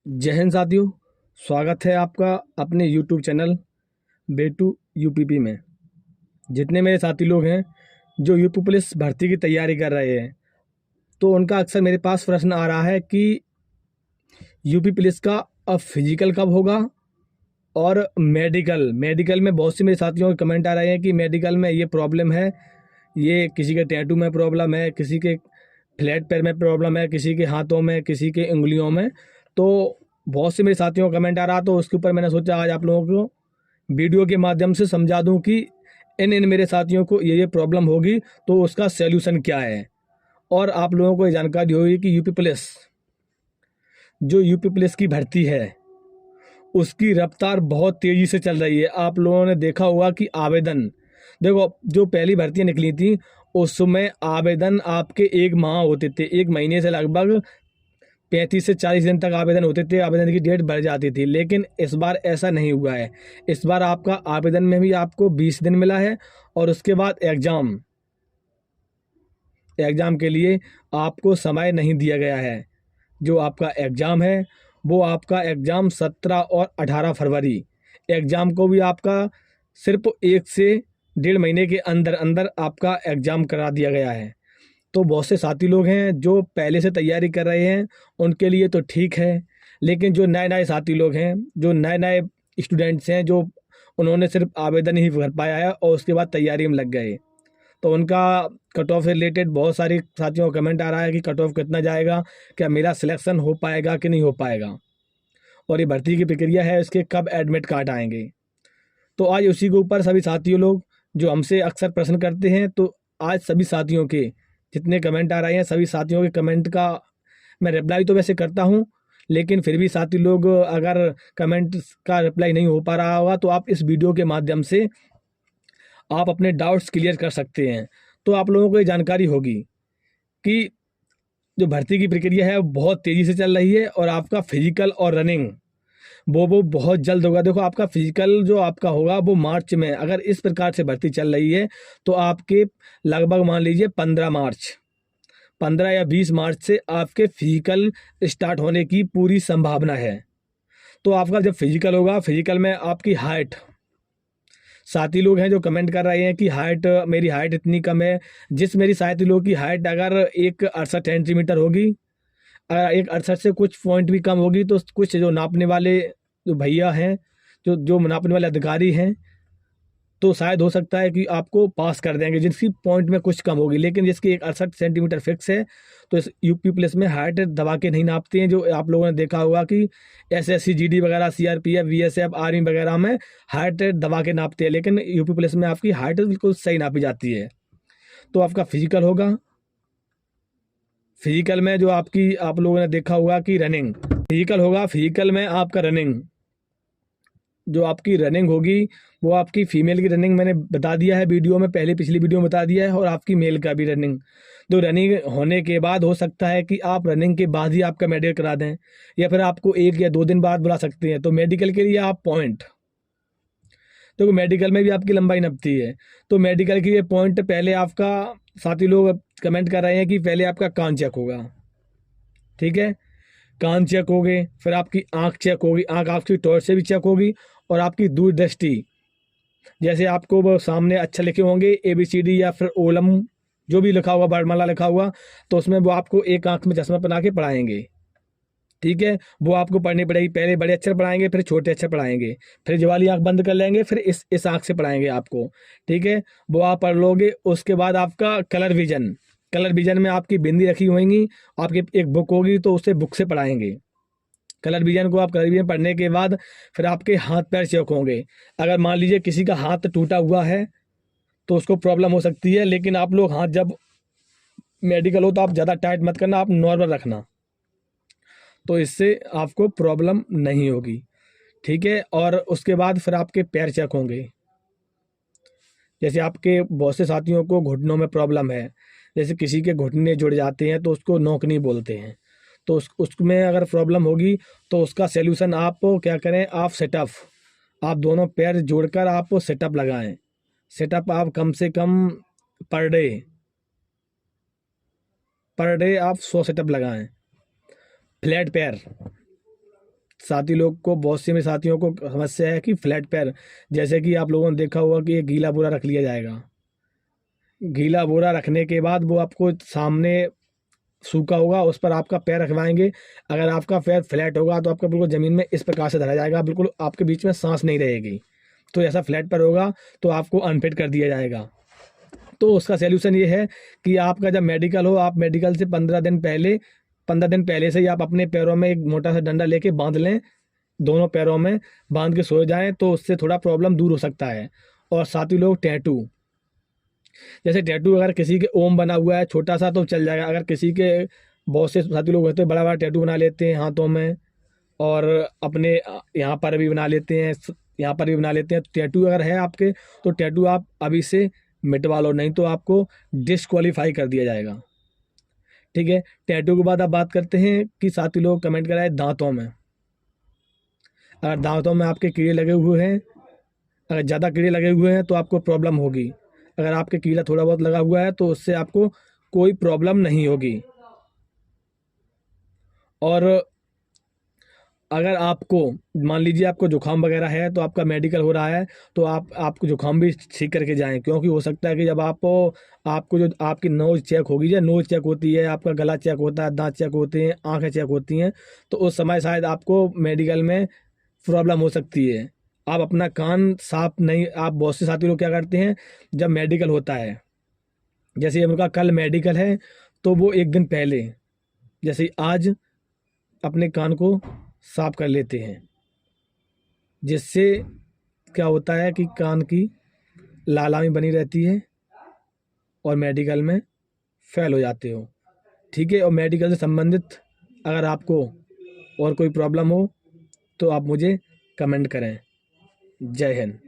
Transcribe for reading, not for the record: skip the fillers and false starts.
जय हिंद साथियों। स्वागत है आपका अपने यूट्यूब चैनल बेटू यूपीपी में। जितने मेरे साथी लोग हैं जो यूपी पुलिस भर्ती की तैयारी कर रहे हैं, तो उनका अक्सर मेरे पास प्रश्न आ रहा है कि यूपी पुलिस का अब फिजिकल कब होगा और मेडिकल मेडिकल में बहुत से मेरे साथियों के कमेंट आ रहे हैं कि मेडिकल में ये प्रॉब्लम है, ये किसी के टैटू में प्रॉब्लम है, किसी के फ्लैट पैर में प्रॉब्लम है, किसी के हाथों में, किसी के उंगलियों में। तो बहुत से मेरे साथियों का कमेंट आ रहा, तो उसके ऊपर मैंने सोचा आज आप लोगों को वीडियो के माध्यम से समझा दूं कि इन इन मेरे साथियों को ये प्रॉब्लम होगी तो उसका सॉल्यूशन क्या है। और आप लोगों को ये जानकारी होगी कि यूपी पुलिस की भर्ती है, उसकी रफ्तार बहुत तेज़ी से चल रही है। आप लोगों ने देखा होगा कि आवेदन, देखो जो पहली भर्तियाँ निकली थी उस समय आवेदन आपके 1 माह होते थे, 1 महीने से लगभग 35 से 40 दिन तक आवेदन होते थे, आवेदन की डेट बढ़ जाती थी। लेकिन इस बार ऐसा नहीं हुआ है। इस बार आपका आवेदन में भी आपको 20 दिन मिला है और उसके बाद एग्ज़ाम के लिए आपको समय नहीं दिया गया है। जो आपका एग्ज़ाम है वो आपका एग्ज़ाम 17 और 18 फरवरी, एग्ज़ाम को भी आपका सिर्फ 1 से 1.5 महीने के अंदर अंदर आपका एग्ज़ाम करा दिया गया है। तो बहुत से साथी लोग हैं जो पहले से तैयारी कर रहे हैं, उनके लिए तो ठीक है। लेकिन जो नए नए साथी लोग हैं, जो नए नए स्टूडेंट्स हैं, जो उन्होंने सिर्फ आवेदन ही भर पाया है और उसके बाद तैयारी में लग गए, तो उनका कट ऑफ से रिलेटेड बहुत सारे साथियों का कमेंट आ रहा है कि कट ऑफ कितना जाएगा, क्या मेरा सिलेक्शन हो पाएगा कि नहीं हो पाएगा, और ये भर्ती की प्रक्रिया है इसके कब एडमिट कार्ड आएंगे। तो आज उसी के ऊपर सभी साथियों लोग जो हमसे अक्सर प्रश्न करते हैं, तो आज सभी साथियों के जितने कमेंट आ रहे हैं, सभी साथियों के कमेंट का मैं रिप्लाई तो वैसे करता हूं, लेकिन फिर भी साथी लोग अगर कमेंट का रिप्लाई नहीं हो पा रहा होगा तो आप इस वीडियो के माध्यम से आप अपने डाउट्स क्लियर कर सकते हैं। तो आप लोगों को ये जानकारी होगी कि जो भर्ती की प्रक्रिया है वो बहुत तेज़ी से चल रही है और आपका फिजिकल और रनिंग वो बहुत जल्द होगा। देखो आपका फिजिकल जो आपका होगा वो मार्च में, अगर इस प्रकार से भर्ती चल रही है तो आपके लगभग मान लीजिए 15 मार्च, 15 या 20 मार्च से आपके फिजिकल स्टार्ट होने की पूरी संभावना है। तो आपका जब फिजिकल होगा, फिजिकल में आपकी हाइट, साथी लोग हैं जो कमेंट कर रहे हैं कि हाइट, मेरी हाइट इतनी कम है। जिस मेरी साथी लोग की हाइट अगर 1 68 सेंटीमीटर होगी, अगर 1 68 से कुछ पॉइंट भी कम होगी, तो कुछ जो नापने वाले जो भैया हैं, जो जो नापने वाले अधिकारी हैं, तो शायद हो सकता है कि आपको पास कर देंगे जिसकी पॉइंट में कुछ कम होगी। लेकिन जिसकी 1 68 सेंटीमीटर फिक्स है, तो इस यूपी पुलिस में हाइट दबा के नहीं नापते हैं। जो आप लोगों ने देखा होगा कि एसएससी जीडी वगैरह, सीआरपीएफ, बीएसएफ, आर्मी वगैरह में हाइट दबा के नापते हैं, लेकिन यूपी पुलिस में आपकी हाइट बिल्कुल सही नापी जाती है। तो आपका फिजिकल होगा, फिजिकल में जो आपकी, आप लोगों ने देखा होगा कि रनिंग फिजिकल होगा, फिजिकल में आपका रनिंग, जो आपकी रनिंग होगी वो आपकी फीमेल की रनिंग मैंने बता दिया है वीडियो में, पहले पिछली वीडियो में बता दिया है, और आपकी मेल का भी रनिंग। तो रनिंग होने के बाद हो सकता है कि आप रनिंग के बाद ही आपका मेडिकल करा दें, या फिर आपको 1 या 2 दिन बाद बुला सकते हैं। तो मेडिकल के लिए आप पॉइंट, तो मेडिकल में भी आपकी लंबाई नपती है। तो मेडिकल के लिए पॉइंट पहले आपका, साथी लोग कमेंट कर रहे हैं कि पहले आपका कान चेक होगा, ठीक है, कान चेक हो गए, फिर आपकी आंख चेक होगी, आंख आपकी टॉर्च से भी चेक होगी, और आपकी दूरदृष्टि, जैसे आपको वो सामने अच्छे लिखे होंगे ABCD या फिर ओलम, जो भी लिखा हुआ, वर्णमाला लिखा हुआ, तो उसमें वो आपको एक आंख में चश्मा पहना के पढ़ाएंगे, ठीक है। वो आपको पढ़नी पड़ेगी, पहले बड़े अक्षर पढ़ाएंगे, फिर छोटे अक्षर पढ़ाएंगे, फिर जो वाली आंख बंद कर लेंगे, फिर इस आंख से पढ़ाएंगे आपको, ठीक है। वो आप पढ़ लोगे। उसके बाद आपका कलर विजन, कलर विजन में आपकी बिंदी रखी होंगी, आपकी एक बुक होगी, तो उससे बुक से पढ़ाएंगे। कलर विजन को आप कलर विजन पढ़ने के बाद फिर आपके हाथ पैर चेक होंगे। अगर मान लीजिए किसी का हाथ टूटा हुआ है तो उसको प्रॉब्लम हो सकती है, लेकिन आप लोग हाथ जब मेडिकल हो तो आप ज़्यादा टाइट मत करना, आप नॉर्मल रखना, तो इससे आपको प्रॉब्लम नहीं होगी, ठीक है। और उसके बाद फिर आपके पैर चेक होंगे। जैसे आपके बहुत से साथियों को घुटनों में प्रॉब्लम है, जैसे किसी के घुटने जुड़ जाते हैं तो उसको नौकनी बोलते हैं, तो उसमें अगर प्रॉब्लम होगी तो उसका सलूशन आप क्या करें, आप सेटअप, आप दोनों पैर जोड़कर आप सेटअप लगाएं। सेटअप आप कम से कम पर डे आप 100 सेटअप लगाएं। फ्लैट पैर, साथी लोग को, बहुत से मेरे साथियों को समस्या है कि फ्लैट पैर, जैसे कि आप लोगों ने देखा होगा कि एक गीला बोरा रख लिया जाएगा, गीला बोरा रखने के बाद वो आपको सामने सूखा होगा, उस पर आपका पैर रखवाएंगे। अगर आपका पैर फ्लैट होगा तो आपका बिल्कुल ज़मीन में इस प्रकार से धरा जाएगा, बिल्कुल आपके बीच में सांस नहीं रहेगी। तो ऐसा फ्लैट पर होगा तो आपको अनफिट कर दिया जाएगा। तो उसका सॉल्यूशन ये है कि आपका जब मेडिकल हो, आप मेडिकल से 15 दिन पहले से ही आप अपने पैरों में एक मोटा सा डंडा लेके बांध लें, दोनों पैरों में बांध के सो जाएं, तो उससे थोड़ा प्रॉब्लम दूर हो सकता है। और साथ ही लोग टैटू, जैसे टैटू अगर किसी के ओम बना हुआ है छोटा सा तो चल जाएगा, अगर किसी के, बहुत से साथी लोग होते हैं बड़ा बड़ा टैटू बना लेते हैं हाथों में, और अपने यहाँ पर भी बना लेते हैं, यहाँ पर भी बना लेते हैं। टैटू अगर है आपके तो टैटू आप अभी से मिटवा लो, नहीं तो आपको डिस्क्वालीफाई कर दिया जाएगा। ठीक है, टैटू के बाद आप बात करते हैं कि साथी लोग कमेंट कराए दांतों में। अगर दांतों में आपके कीड़े लगे हुए हैं, अगर ज़्यादा कीड़े लगे हुए हैं तो आपको प्रॉब्लम होगी। अगर आपके कीड़ा थोड़ा बहुत लगा हुआ है तो उससे आपको कोई प्रॉब्लम नहीं होगी। और अगर आपको, मान लीजिए आपको जुकाम वगैरह है तो आपका मेडिकल हो रहा है, तो आपको जुकाम भी ठीक करके जाएं, क्योंकि हो सकता है कि जब आपको जो आपकी नोज़ चेक होगी, या नोज़ चेक होती है, आपका गला चेक होता है, दांत चेक होते हैं, आंखें चेक होती हैं, तो उस समय शायद आपको मेडिकल में प्रॉब्लम हो सकती है। आप अपना कान साफ नहीं, आप बहुत से साथी लोग क्या करते हैं, जब मेडिकल होता है, जैसे उनका कल मेडिकल है तो वो एक दिन पहले, जैसे आज, अपने कान को साफ कर लेते हैं, जिससे क्या होता है कि कान की लालामी बनी रहती है और मेडिकल में फेल हो जाते हो। ठीक है, और मेडिकल से संबंधित अगर आपको और कोई प्रॉब्लम हो तो आप मुझे कमेंट करें। जय हिंद।